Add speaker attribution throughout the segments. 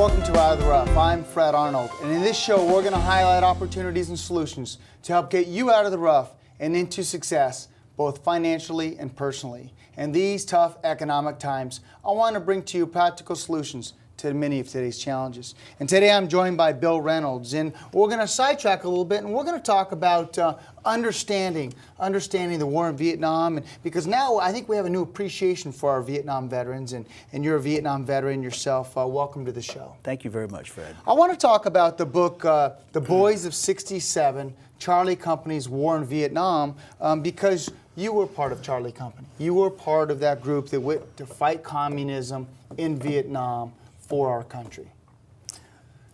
Speaker 1: welcome to Out of the Rough. I'm Fred Arnold, and in this show we're going to highlight opportunities and solutions to help get you out of the rough and into success, both financially and personally. In these tough economic times, I want to bring to you practical solutions to many of today's challenges. And today I'm joined by Bill Reynolds, and we're going to sidetrack a little bit, and we're going to talk about understanding the war in Vietnam, and because now I think we have a new appreciation for our Vietnam veterans, and you're a Vietnam veteran yourself. Welcome to the show.
Speaker 2: Thank you very much, Fred.
Speaker 1: I want to talk about the book, The Boys of '67, Charlie Company's War in Vietnam, because you were part of Charlie Company. You were part of that group that went to fight communism in Vietnam for our country.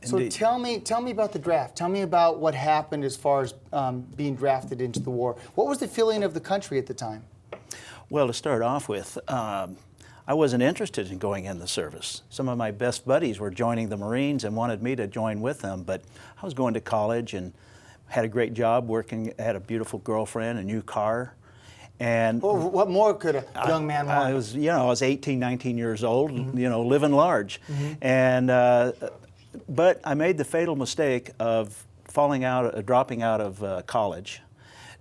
Speaker 2: Indeed.
Speaker 1: So tell me about the draft. Tell me about what happened as far as being drafted into the war. What was the feeling of the country at the time?
Speaker 2: Well, to start off with, I wasn't interested in going in the service. Some of my best buddies were joining the Marines and wanted me to join with them, but I was going to college and had a great job working, had a beautiful girlfriend, a new car. And
Speaker 1: well, what more could a young man want?
Speaker 2: I was 18, 19 years old, living large. And but I made the fatal mistake of dropping out of college.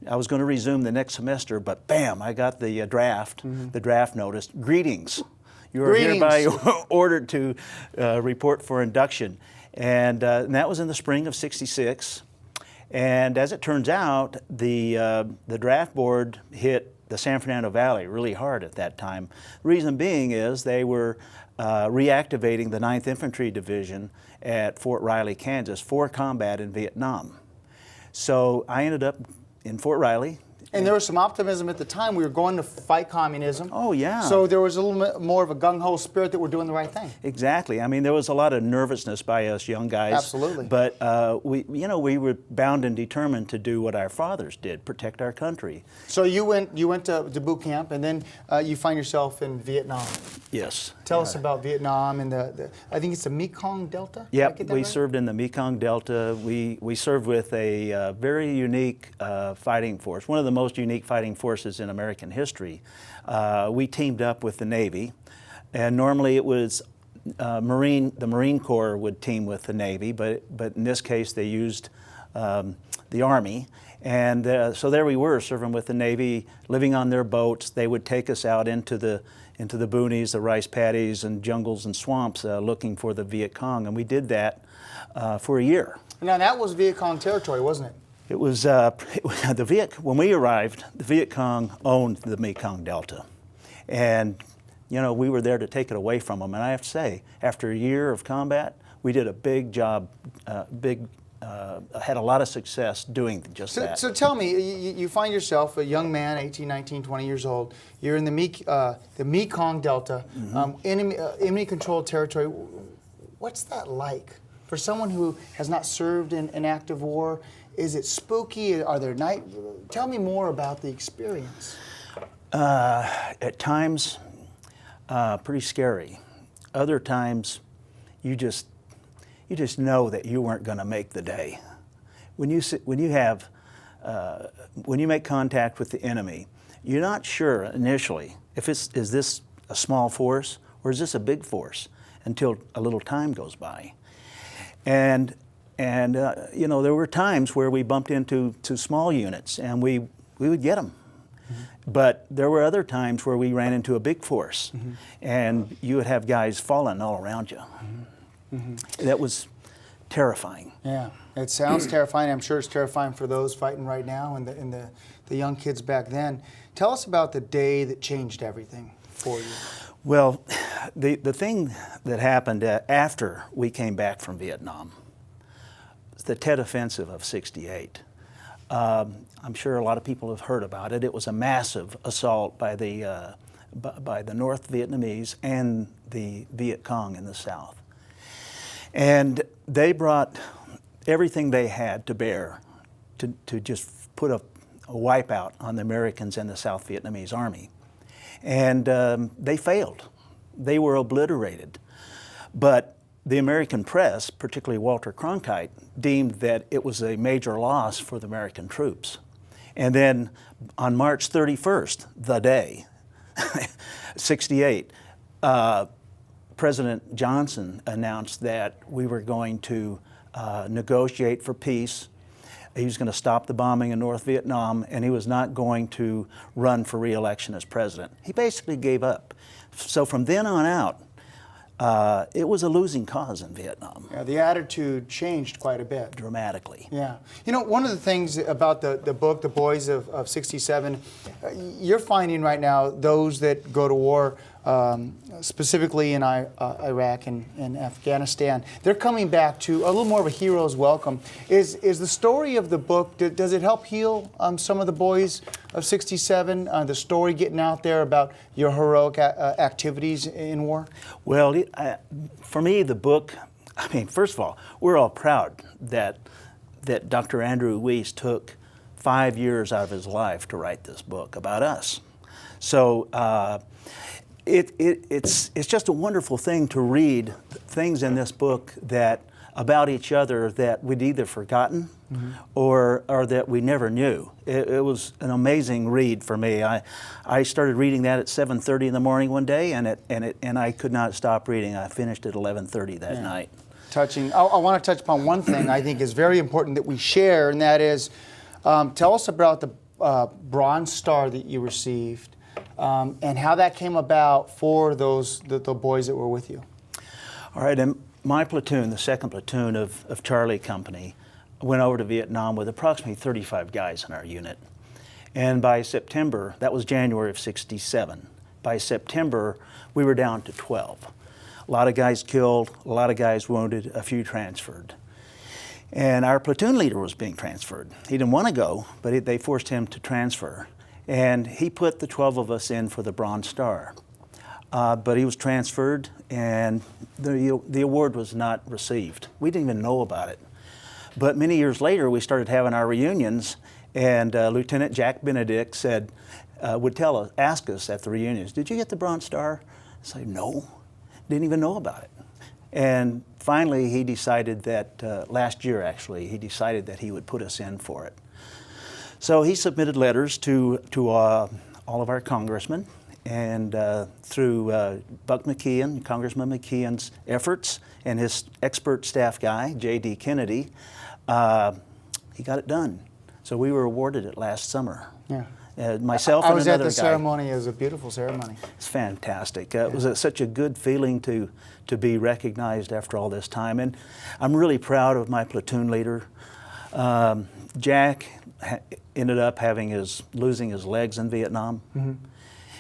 Speaker 2: I was going to resume the next semester, but bam, I got the draft notice. Greetings. You are hereby ordered to report for induction. And that was in the spring of '66. And as it turns out, the draft board hit the San Fernando Valley really hard at that time. The reason being is they were reactivating the 9th Infantry Division at Fort Riley, Kansas for combat in Vietnam. So I ended up in Fort Riley.
Speaker 1: And there was some optimism at the time. We were going to fight communism.
Speaker 2: Oh, yeah.
Speaker 1: So there was a little bit more of a gung-ho spirit that we're doing the right thing.
Speaker 2: Exactly. I mean, there was a lot of nervousness by us young guys.
Speaker 1: Absolutely.
Speaker 2: But we were bound and determined to do what our fathers did, protect our country.
Speaker 1: So you went to boot camp, and then you find yourself in Vietnam.
Speaker 2: Yes.
Speaker 1: Tell us about Vietnam and I think it's the Mekong Delta?
Speaker 2: Yep, we served in the Mekong Delta. We served with a very unique fighting force, one of the most unique fighting forces in American history. We teamed up with the Navy, and normally it was the Marine Corps would team with the Navy, but in this case they used the Army. And so there we were, serving with the Navy, living on their boats. They would take us out into the boonies, the rice paddies and jungles and swamps looking for the Viet Cong, and we did that for a year.
Speaker 1: Now that was Viet Cong territory, wasn't it?
Speaker 2: It was when we arrived, the Viet Cong owned the Mekong Delta, and we were there to take it away from them. And I have to say, after a year of combat, we did a big job, had a lot of success doing just that.
Speaker 1: So tell me, you find yourself a young man, 18, 19, 20 years old. You're in the Mekong Delta, enemy-controlled territory. What's that like for someone who has not served in an active war? Is it spooky? Are there Tell me more about the experience.
Speaker 2: At times, pretty scary. Other times, you just know that you weren't going to make the day. When you make contact with the enemy, you're not sure initially if is this a small force or is this a big force until a little time goes by. And there were times where we bumped into small units and we would get them. But there were other times where we ran into a big force and you would have guys falling all around you. That was terrifying.
Speaker 1: Yeah, it sounds terrifying. I'm sure it's terrifying for those fighting right now and the young kids back then. Tell us about the day that changed everything for you.
Speaker 2: Well, the thing that happened after we came back from Vietnam, the Tet Offensive of '68. I'm sure a lot of people have heard about it. It was a massive assault by the North Vietnamese and the Viet Cong in the South. And they brought everything they had to bear to just put a wipeout on the Americans and the South Vietnamese Army. And they failed. They were obliterated. But the American press, particularly Walter Cronkite, deemed that it was a major loss for the American troops. And then on March 31st, the day, '68, President Johnson announced that we were going to negotiate for peace. He was going to stop the bombing in North Vietnam, and he was not going to run for re-election as president. He basically gave up. So from then on out, it was a losing cause in Vietnam.
Speaker 1: Yeah, the attitude changed quite a bit.
Speaker 2: Dramatically.
Speaker 1: Yeah. You know, one of the things about the book, The Boys of 67, you're finding right now those that go to war, specifically in Iraq and Afghanistan, they're coming back to a little more of a hero's welcome. Is the story of the book, does it help heal some of the boys of 67, the story getting out there about your heroic activities in war?
Speaker 2: Well, for me, the book, I mean, first of all, we're all proud that Dr. Andrew Weiss took 5 years out of his life to write this book about us. So it's just a wonderful thing to read things in this book that about each other that we'd either forgotten or that we never knew. It was an amazing read for me. I started reading that at 7:30 in the morning one day, and I could not stop reading. I finished at 11:30 that night.
Speaker 1: Touching. I want to touch upon one thing I think is very important that we share, and that is, tell us about the Bronze Star that you received, and how that came about for the boys that were with you.
Speaker 2: All right, and my platoon, the 2nd Platoon of Charlie Company, went over to Vietnam with approximately 35 guys in our unit. And by September, that was January of 67, by September we were down to 12. A lot of guys killed, a lot of guys wounded, a few transferred. And our platoon leader was being transferred. He didn't want to go, but they forced him to transfer. And he put the 12 of us in for the Bronze Star. But he was transferred, and the award was not received. We didn't even know about it. But many years later, we started having our reunions, and Lieutenant Jack Benedict would ask us at the reunions, "Did you get the Bronze Star?" I said, "No, didn't even know about it." And finally, he decided that, last year actually, he decided that he would put us in for it. So he submitted letters to all of our congressmen, and through Buck McKeon, Congressman McKeon's efforts, and his expert staff guy, J.D. Kennedy, he got it done. So we were awarded it last summer.
Speaker 1: Yeah.
Speaker 2: Myself
Speaker 1: I
Speaker 2: and
Speaker 1: was
Speaker 2: another
Speaker 1: at the
Speaker 2: guy.
Speaker 1: ceremony. It was a beautiful ceremony.
Speaker 2: It's fantastic. It was such a good feeling to be recognized after all this time. And I'm really proud of my platoon leader. Jack ended up losing his legs in Vietnam.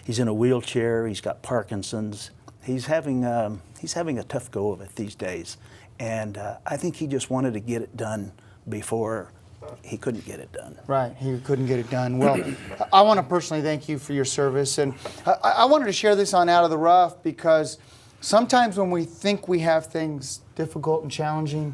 Speaker 2: He's in a wheelchair. He's got Parkinson's. He's having a tough go of it these days, and I think he just wanted to get it done before he couldn't get it done.
Speaker 1: Right, he couldn't get it done. Well, I want to personally thank you for your service, and I wanted to share this on Out of the Rough because sometimes when we think we have things difficult and challenging,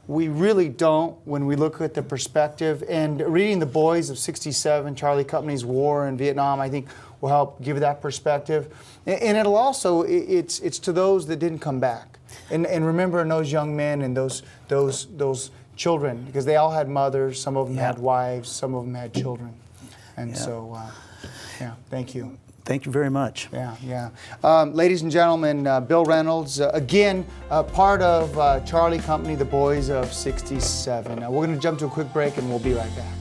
Speaker 1: we really don't when we look at the perspective. And reading The Boys of 67, Charlie Company's war in Vietnam, I think will help give that perspective. And it'll also, it's to those that didn't come back. And remembering those young men and those children, because they all had mothers, some of them had wives, some of them had children. And so, yeah, thank you.
Speaker 2: Thank you very much.
Speaker 1: Yeah. Ladies and gentlemen, Bill Reynolds, again, part of Charlie Company, The Boys of 67. We're going to jump to a quick break and we'll be right back.